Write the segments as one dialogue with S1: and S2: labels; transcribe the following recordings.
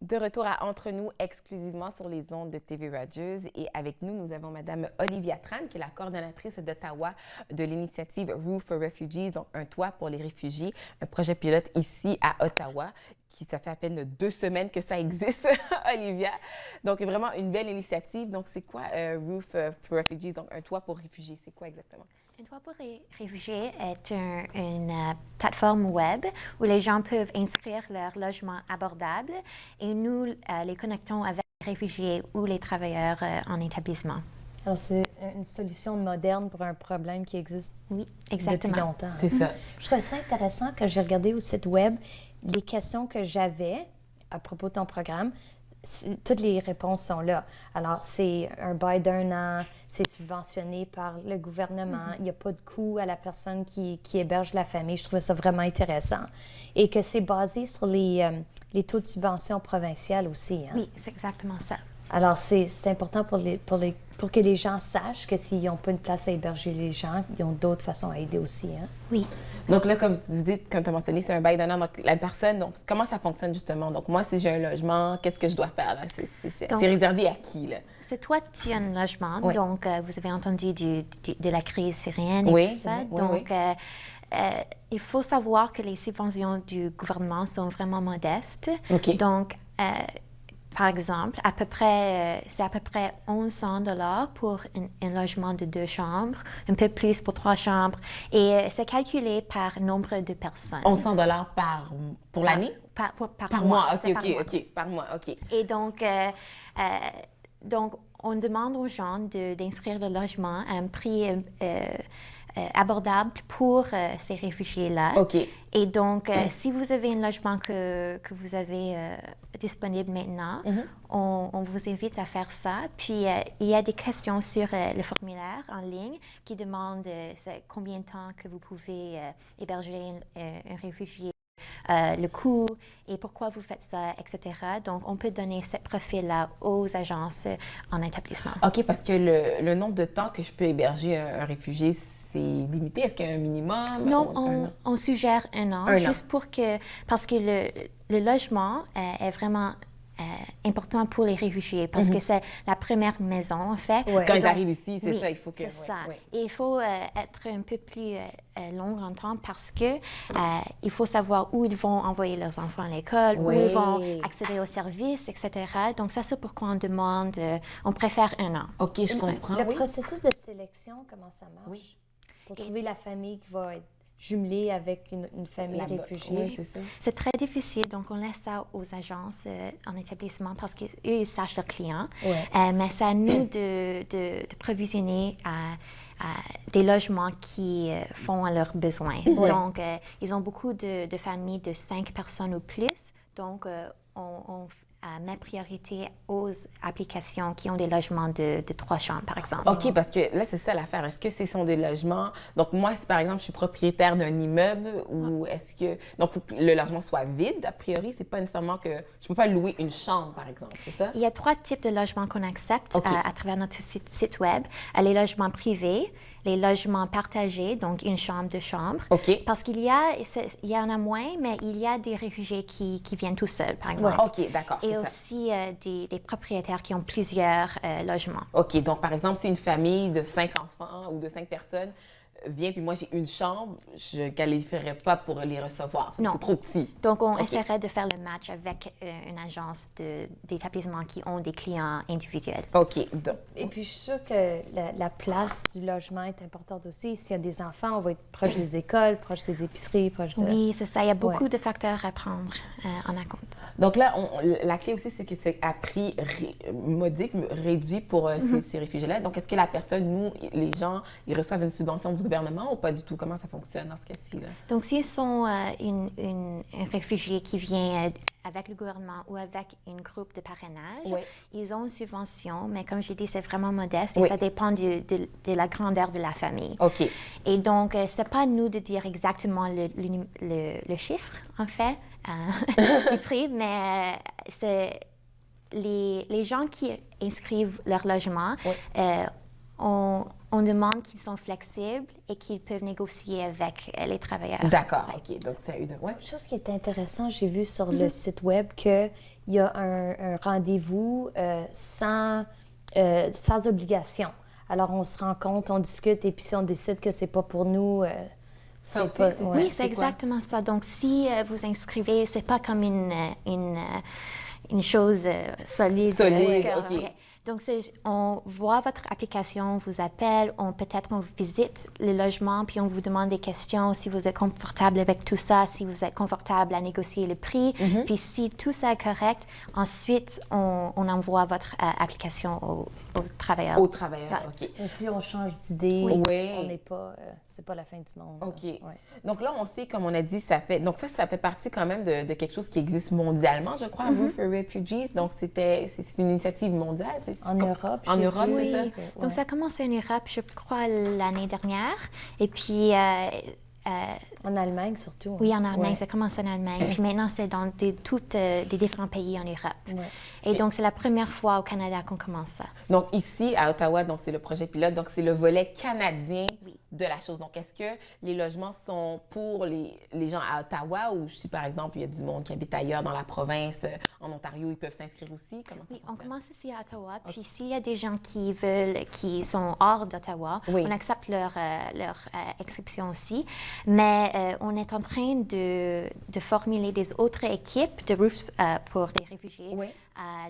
S1: De retour à Entre nous, exclusivement sur les ondes de TV Rogers. Et avec nous, nous avons Madame Olivia Tran, qui est la coordonnatrice d'Ottawa de l'initiative Roof for Refugees, donc un toit pour les réfugiés, un projet pilote ici à Ottawa, qui ça fait à peine 2 semaines que ça existe, Olivia. Donc, vraiment une belle initiative. Donc, c'est quoi Roof for Refugees, donc un toit pour réfugiés? C'est quoi exactement?
S2: Un toit pour les réfugiés est une plateforme web où les gens peuvent inscrire leur logement abordable et nous les connectons avec les réfugiés ou les travailleurs en établissement.
S3: Alors, c'est une solution moderne pour un problème qui existe
S2: Exactement.
S3: depuis longtemps.
S1: C'est ça.
S3: Je trouve ça intéressant quand j'ai regardé au site web les questions que j'avais à propos de ton programme. Toutes les réponses sont là. Alors, c'est un bail d'1 an, c'est subventionné par le gouvernement, il n'y a pas de coût à la personne qui héberge la famille. Je trouvais ça vraiment intéressant. Et que c'est basé sur les taux de subvention provinciales aussi. Hein?
S2: Oui, c'est exactement ça.
S3: Alors, c'est important pour que les gens sachent que s'ils n'ont pas une place à héberger les gens, ils ont d'autres façons à aider aussi. Hein?
S2: Oui.
S1: Donc là, comme vous dites, comme tu as mentionné, c'est un bail d'un an. Donc, la personne, donc, comment ça fonctionne justement? Donc, moi, si j'ai un logement, qu'est-ce que je dois faire? C'est réservé à qui, là?
S2: C'est toi, tu as un logement.
S1: Oui.
S2: Donc, vous avez entendu de la crise syrienne et tout ça. Donc, il faut savoir que les subventions du gouvernement sont vraiment modestes.
S1: OK.
S2: Donc, par exemple, c'est à peu près 1100 $ pour un logement de 2 chambres, un peu plus pour 3 chambres. Et c'est calculé par nombre de personnes.
S1: 1100 $ pour l'année?
S2: Par
S1: Par mois. OK. Par mois, OK.
S2: Et donc, on demande aux gens d'inscrire le logement à un prix abordable pour ces réfugiés-là.
S1: OK.
S2: Et donc, si vous avez un logement que vous avez disponible maintenant, on vous invite à faire ça. Puis, il y a des questions sur le formulaire en ligne qui demandent combien de temps que vous pouvez héberger un réfugié, le coût et pourquoi vous faites ça, etc. Donc, on peut donner ce profil-là aux agences en établissement.
S1: OK, parce que le nombre de temps que je peux héberger un réfugié, c'est limité? Est-ce qu'il y a un minimum?
S2: Non, on suggère 1 an, juste pour que... Parce que le logement est vraiment important pour les réfugiés, parce que c'est la première maison, en fait.
S3: Ouais.
S1: Quand ils arrivent ici, c'est ça, il faut que...
S2: C'est ça. Et il faut être un peu plus long en temps parce que il faut savoir où ils vont envoyer leurs enfants à l'école, où ils vont accéder aux services, etc. Donc, ça, c'est pourquoi on demande... on préfère 1 an.
S1: OK, je comprends.
S3: Le processus de sélection, comment ça marche?
S1: Oui.
S3: Pour trouver la famille qui va être jumelée avec une famille réfugiée.
S1: Oui, c'est ça.
S2: C'est très difficile, donc on laisse ça aux agences en établissement parce qu'eux, ils sachent leurs clients.
S3: Ouais.
S2: Mais c'est à nous de provisionner des logements qui font à leurs besoins. Donc, ils ont beaucoup de familles de 5 personnes ou plus. Donc, on met priorité aux applications qui ont des logements de 3 chambres, par exemple.
S1: OK, parce que là, c'est ça l'affaire. Est-ce que ce sont des logements... Donc, moi, si par exemple, je suis propriétaire d'un immeuble ou est-ce que... Donc, il faut que le logement soit vide, a priori. C'est pas nécessairement que... Je peux pas louer une chambre, par exemple, c'est ça?
S2: Il y a 3 types de logements qu'on accepte à travers notre site web. Les logements privés, les logements partagés, donc une chambre, 2 chambres.
S1: OK.
S2: Parce qu'il y en a moins, mais il y a des réfugiés qui viennent tout seuls, par exemple.
S1: OK, d'accord.
S2: Et aussi des propriétaires qui ont plusieurs logements.
S1: OK, donc par exemple, si une famille de 5 enfants ou de 5 personnes vient, puis moi j'ai une chambre, je ne qualifierais pas pour les recevoir.
S2: Non.
S1: C'est trop petit.
S2: Donc, on essaierait de faire le match avec une agence d'établissement qui ont des clients individuels.
S1: OK, donc...
S3: Et puis, je suis sûre que la place du logement est importante aussi. S'il y a des enfants, on va être proche des écoles, proche des épiceries, proche de...
S2: Oui, c'est ça. Il y a beaucoup de facteurs à prendre en compte.
S1: Donc là, la clé aussi, c'est que c'est à prix modique, réduit pour ces réfugiés-là. Donc, est-ce que la personne, nous, les gens, ils reçoivent une subvention du gouvernement ou pas du tout? Comment ça fonctionne dans ce cas-ci, là?
S2: Donc, s'ils sont un réfugié qui vient avec le gouvernement ou avec un groupe de parrainage, ils ont une subvention, mais comme je dis, c'est vraiment modeste et ça dépend de la grandeur de la famille.
S1: OK.
S2: Et donc, c'est pas à nous de dire exactement le chiffre, en fait, du prix, mais c'est les gens qui inscrivent leur logement, on demande qu'ils sont flexibles et qu'ils peuvent négocier avec les travailleurs.
S1: D'accord, OK. Donc, c'est ouais.
S3: Une chose qui est intéressante, j'ai vu sur le site web qu'il y a un rendez-vous sans obligation. Alors, on se rend compte, on discute, et puis si on décide que c'est pas pour nous,
S1: Ça aussi,
S3: pas...
S1: c'est-
S3: ouais.
S2: Oui, c'est exactement ça. Donc, si vous inscrivez, c'est pas comme une chose solide.
S1: Solide,
S2: que-
S1: OK.
S2: Donc, on voit votre application, on vous appelle, peut-être on visite le logement, puis on vous demande des questions, si vous êtes confortable avec tout ça, si vous êtes confortable à négocier le prix. Puis si tout ça est correct, ensuite, on envoie votre application aux travailleurs.
S1: Aux travailleurs, OK.
S3: Et si on change d'idée,
S1: Oui.
S3: on n'est pas... c'est pas la fin du monde.
S1: OK.
S3: Ouais.
S1: Donc là, on sait, comme on a dit, ça fait partie quand même de quelque chose qui existe mondialement, je crois, Roof for Refugees. Donc, c'est une initiative mondiale.
S3: En Europe,
S1: En
S3: j'ai
S1: Europe,
S3: vu.
S1: c'est ça?
S2: Oui.
S3: Ouais.
S2: Donc, ça a commencé en Europe, je crois, l'année dernière. Et puis,
S3: En Allemagne, surtout.
S2: oui, en Allemagne,
S3: Ouais.
S2: ça commence en Allemagne. Puis maintenant, c'est dans des différents pays en Europe.
S3: Ouais.
S2: Et donc, c'est la première fois au Canada qu'on commence ça.
S1: Donc, ici, à Ottawa, donc c'est le projet pilote, donc c'est le volet canadien de la chose. Donc, est-ce que les logements sont pour les gens à Ottawa ou si, par exemple, il y a du monde qui habite ailleurs dans la province, en Ontario, ils peuvent s'inscrire aussi? Comment ça
S2: Oui, on
S1: fonctionne?
S2: commence ici à Ottawa. Puis s'il y a des gens qui sont hors d'Ottawa,
S1: Oui.
S2: on accepte leur inscription aussi. Mais on est en train de formuler des autres équipes de Roof pour des réfugiés
S1: Oui.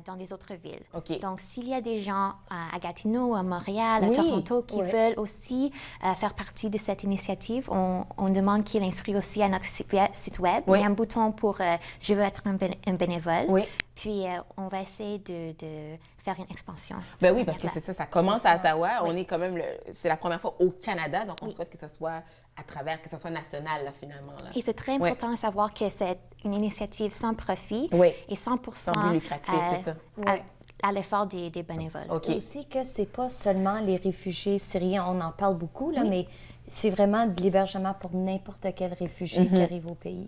S2: dans les autres villes.
S1: OK.
S2: Donc, s'il y a des gens à Gatineau, à Montréal, à
S1: Oui.
S2: Toronto qui
S3: Ouais.
S2: veulent aussi faire partie de cette initiative, on demande qu'ils inscrivent aussi à notre site web.
S1: Oui.
S2: Il y a un bouton pour Je veux être un bénévole.
S1: Oui.
S2: Puis, on va essayer de faire une expansion.
S1: Ben oui, parce que c'est ça, ça commence
S3: C'est
S1: à
S3: ça.
S1: Ottawa. On est quand même, c'est la première fois au Canada, donc on souhaite que ce soit à travers, que ce soit national, là, finalement. Là.
S2: Et c'est très important de savoir que c'est une initiative sans profit
S1: Oui.
S2: et 100%
S1: Sans but lucratif, c'est ça.
S2: à l'effort des bénévoles.
S1: OK.
S3: Et aussi que c'est pas seulement les réfugiés syriens, on en parle beaucoup, là, mais c'est vraiment de l'hébergement pour n'importe quel réfugié qui arrive au pays.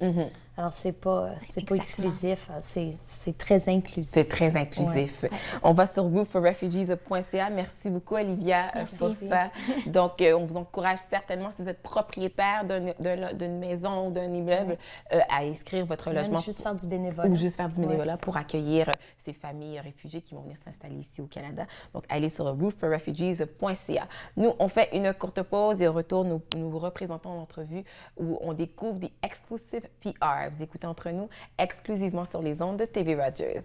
S3: Alors, c'est pas
S2: Exactement.
S3: exclusif, c'est très inclusif.
S1: C'est très inclusif. On va sur roofforrefugees.ca. Merci beaucoup, Olivia, pour ça. Donc, on vous encourage certainement, si vous êtes propriétaire d'une maison ou d'un immeuble, à inscrire votre
S3: Même
S1: logement.
S3: juste faire du bénévolat.
S1: Ou juste faire du bénévolat pour accueillir ces familles réfugiées qui vont venir s'installer ici au Canada. Donc, allez sur roofforrefugees.ca. Nous, on fait une courte pause et au retour, nous vous représentons l'entrevue où on découvre des exclusive PR. Vous écoutez Entre nous exclusivement sur les ondes de TV Rogers.